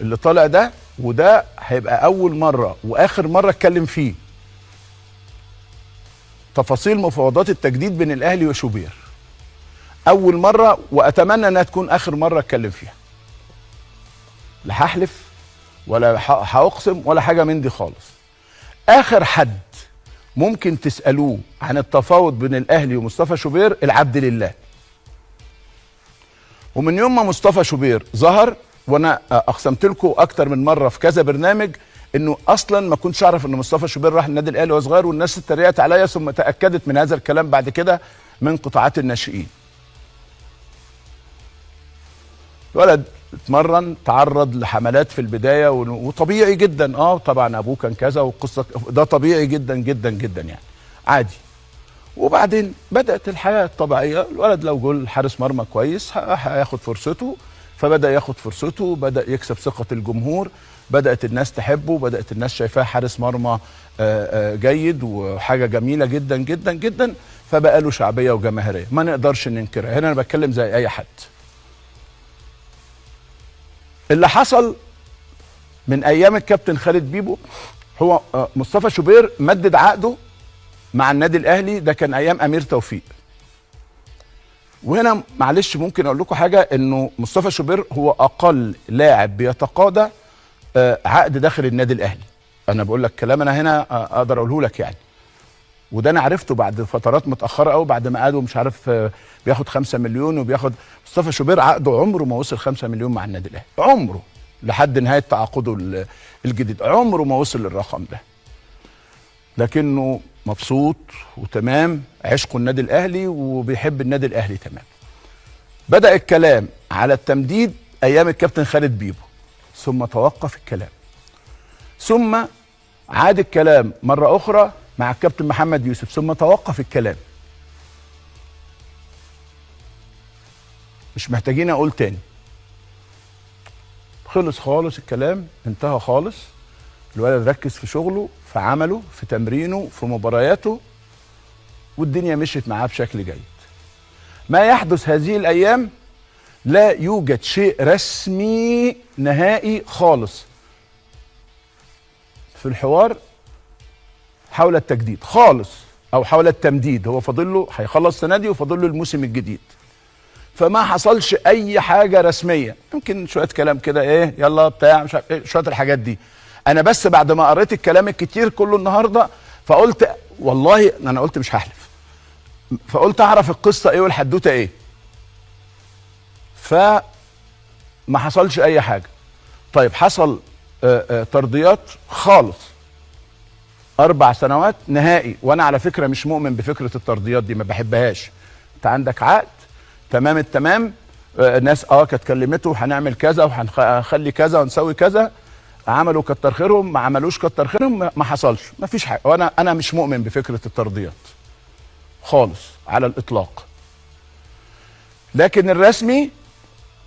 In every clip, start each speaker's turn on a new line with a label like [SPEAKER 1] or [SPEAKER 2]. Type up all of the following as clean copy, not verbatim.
[SPEAKER 1] اللي طالع ده، وده هيبقى اول مره واخر مره اتكلم فيه تفاصيل مفاوضات التجديد بين الاهلي وشوبير. اول مره، واتمنى انها تكون اخر مره اتكلم فيها. لا هحلف ولا هاقسم ولا حاجه من دي خالص. اخر حد ممكن تسالوه عن التفاوض بين الاهلي ومصطفى شوبير العبد لله. ومن يوم ما مصطفى شوبير ظهر، وانا اقسمت لكم اكتر من مره في كذا برنامج انه اصلا ما كنتش اعرف ان مصطفى شوبير راح النادي الاهلي وهو صغير، والناس اتريقت عليا، ثم تاكدت من هذا الكلام بعد كده من قطاعات الناشئين. الولد اتمرن، تعرض لحملات في البدايه وطبيعي جدا. طبعا ابوه كان كذا والقصه ده طبيعي جدا جدا جدا يعني عادي. وبعدين بدات الحياه الطبيعيه. الولد لو جول حارس مرمى كويس هياخد فرصته، فبدا ياخد فرصته، بدا يكسب ثقه الجمهور، بدات الناس تحبه، بدات الناس شايفاه حارس مرمى جيد وحاجه جميله جدا جدا جدا، فبقى له شعبيه وجماهيريه ما نقدرش ننكرها. هنا انا بتكلم زي اي حد. اللي حصل من ايام الكابتن خالد بيبو، هو مصطفى شوبير مدد عقده مع النادي الاهلي، ده كان ايام امير توفيق. وهنا معلش ممكن اقول لكم حاجه، انه مصطفى شوبير هو اقل لاعب بيتقاضى عقد داخل النادي الاهلي. انا بقول لك كلام انا هنا اقدر اقوله لك يعني، وده انا عرفته بعد فترات متاخره قوي، بعد ما قعدوا مش عارف بياخد 5 مليون وبياخد. مصطفى شوبير عقده عمره ما وصل 5 مليون مع النادي الاهلي، عمره لحد نهايه تعاقده الجديد عمره ما وصل للرقم ده. لكنه مبسوط وتمام، عشقه النادي الاهلي وبيحب النادي الاهلي تمام. بدأ الكلام على التمديد ايام الكابتن خالد بيبو، ثم توقف الكلام، ثم عاد الكلام مره اخرى مع الكابتن محمد يوسف، ثم توقف الكلام. مش محتاجين اقول تاني، خلص خالص الكلام، انتهى خالص. الولد ركز في شغله، في عمله، في تمرينه، في مبارياته، والدنيا مشيت معاه بشكل جيد. ما يحدث هذه الايام لا يوجد شيء رسمي نهائي خالص في الحوار حول التجديد خالص، او حول التمديد. هو فاضل له، هيخلص السنه دي وفاضل له الموسم الجديد، فما حصلش اي حاجه رسميه. يمكن شويه كلام كده، ايه يلا بتاع مش عارف ايه، شويه الحاجات دي. انا بس بعد ما قريت الكلام الكتير كله النهارده، فقلت والله انا قلت مش هحلف، فقلت اعرف القصه ايه والحدوته ايه. فما حصلش اي حاجه. طيب حصل ترضيات خالص 4 سنوات نهائي، وانا على فكره مش مؤمن بفكره الترضيات دي، ما بحبهاش. انت عندك عقد تمام التمام، ناس كانت كلمته هنعمل كذا وهنخلي كذا ونسوي كذا، عملوا كتر خيرهم، ما عملوش كتر خيرهم، ما حصلش، ما فيش حاجه. وانا مش مؤمن بفكره الترضيات خالص على الاطلاق. لكن الرسمي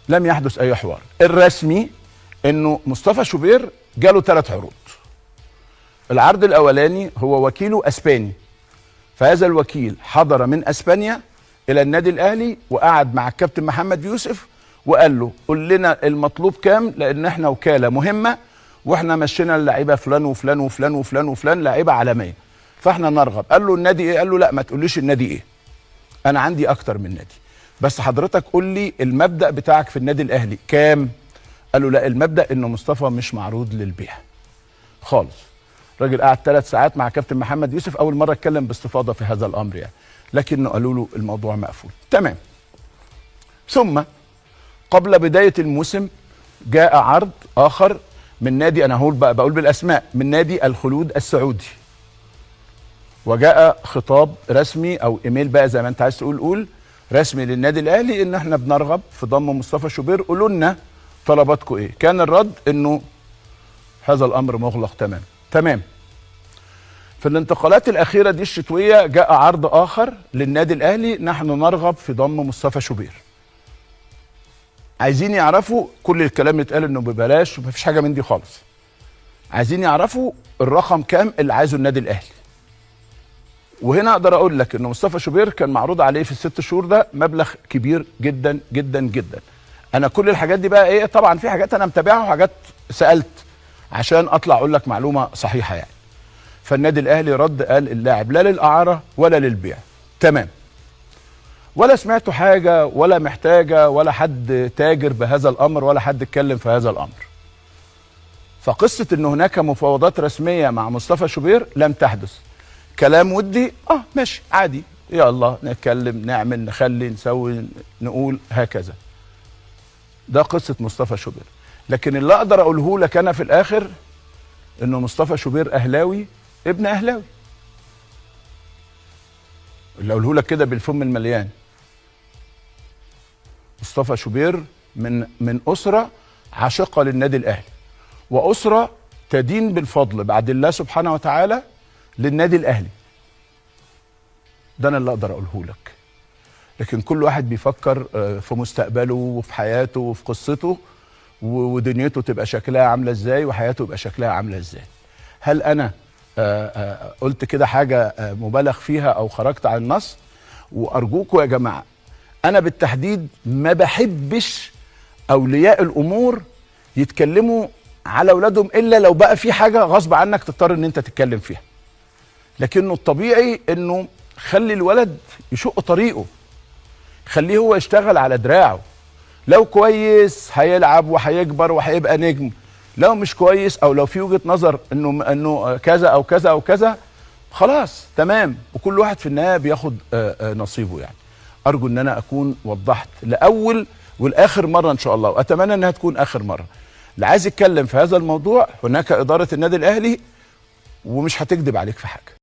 [SPEAKER 1] لم يحدث اي حوار. الرسمي انه مصطفى شوبير جاله 3 عروض. العرض الاولاني هو وكيله اسباني، فهذا الوكيل حضر من اسبانيا الى النادي الاهلي وقعد مع الكابتن محمد يوسف وقال له قول لنا المطلوب كام، لان احنا وكاله مهمه واحنا مشينا اللعيبه فلان وفلان وفلان وفلان وفلان لعيبه عالميه، فاحنا نرغب. قال له النادي ايه؟ قال له لا ما تقوليش النادي ايه، انا عندي اكتر من نادي، بس حضرتك قول لي المبدأ بتاعك في النادي الاهلي كام. قال له لا، المبدأ انه مصطفى مش معروض للبيع خالص. الراجل قعد 3 ساعات مع كابتن محمد يوسف، اول مره اتكلم باستفاضه في هذا الامر يعني، لكنه قالوا له الموضوع مقفول تمام. ثم قبل بدايه الموسم جاء عرض اخر من نادي، انا بقول بالاسماء، من نادي الخلود السعودي. وجاء خطاب رسمي او ايميل بقى زي ما انت عايز تقول، قول رسمي للنادي الاهلي ان احنا بنرغب في ضم مصطفى شوبير، قولوا لنا طلباتكم ايه. كان الرد انه هذا الامر مغلق تمام. في الانتقالات الاخيره دي الشتويه جاء عرض اخر للنادي الاهلي، نحن نرغب في ضم مصطفى شوبير. عايزين يعرفوا كل الكلام اللي اتقال انه ببلاش ومفيش حاجه من دي خالص. عايزين يعرفوا الرقم كام اللي عايزه النادي الاهلي. وهنا اقدر اقول لك ان مصطفى شوبير كان معروض عليه في ال6 شهور ده مبلغ كبير جدا جدا جدا. انا كل الحاجات دي بقى ايه، طبعا في حاجات انا متابعها وحاجات سالت عشان اطلع اقول لك معلومه صحيحه يعني. فالنادي الاهلي رد قال اللاعب لا للاعاره ولا للبيع. تمام. ولا سمعت حاجه ولا محتاجه ولا حد تاجر بهذا الامر ولا حد اتكلم في هذا الامر. فقصه ان هناك مفاوضات رسميه مع مصطفى شوبير لم تحدث. كلام ودي ماشي عادي، يا الله نتكلم نعمل نخلي نسوي نقول هكذا. ده قصه مصطفى شوبير. لكن اللي اقدر اقوله لك انا في الاخر انه مصطفى شوبير اهلاوي ابن اهلاوي. اللي اقوله لك كده بالفم المليان. مصطفى شوبير من اسره عاشقه للنادي الاهلي، واسره تدين بالفضل بعد الله سبحانه وتعالى للنادي الاهلي. ده انا اللي اقدر اقوله لك. لكن كل واحد بيفكر في مستقبله وفي حياته وفي قصته ودنيته تبقى شكلها عامله ازاي وحياته يبقى شكلها عامله ازاي. هل انا قلت كده حاجه مبالغ فيها او خرجت عن النص؟ وارجوكم يا جماعه، انا بالتحديد ما بحبش اولياء الامور يتكلموا على اولادهم الا لو بقى في حاجه غصب عنك تضطر ان انت تتكلم فيها. لكنه الطبيعي انه خلي الولد يشق طريقه، خليه هو يشتغل على دراعه. لو كويس هيلعب وهيكبر وهيبقى نجم، لو مش كويس او لو في وجهة نظر انه كذا او كذا او كذا، خلاص تمام. وكل واحد في النهايه بياخد نصيبه يعني. ارجو ان انا اكون وضحت لاول والاخر مره ان شاء الله، واتمنى انها تكون اخر مره. اللي عايز يتكلم في هذا الموضوع هناك اداره النادي الاهلي ومش هتكذب عليك في حاجه.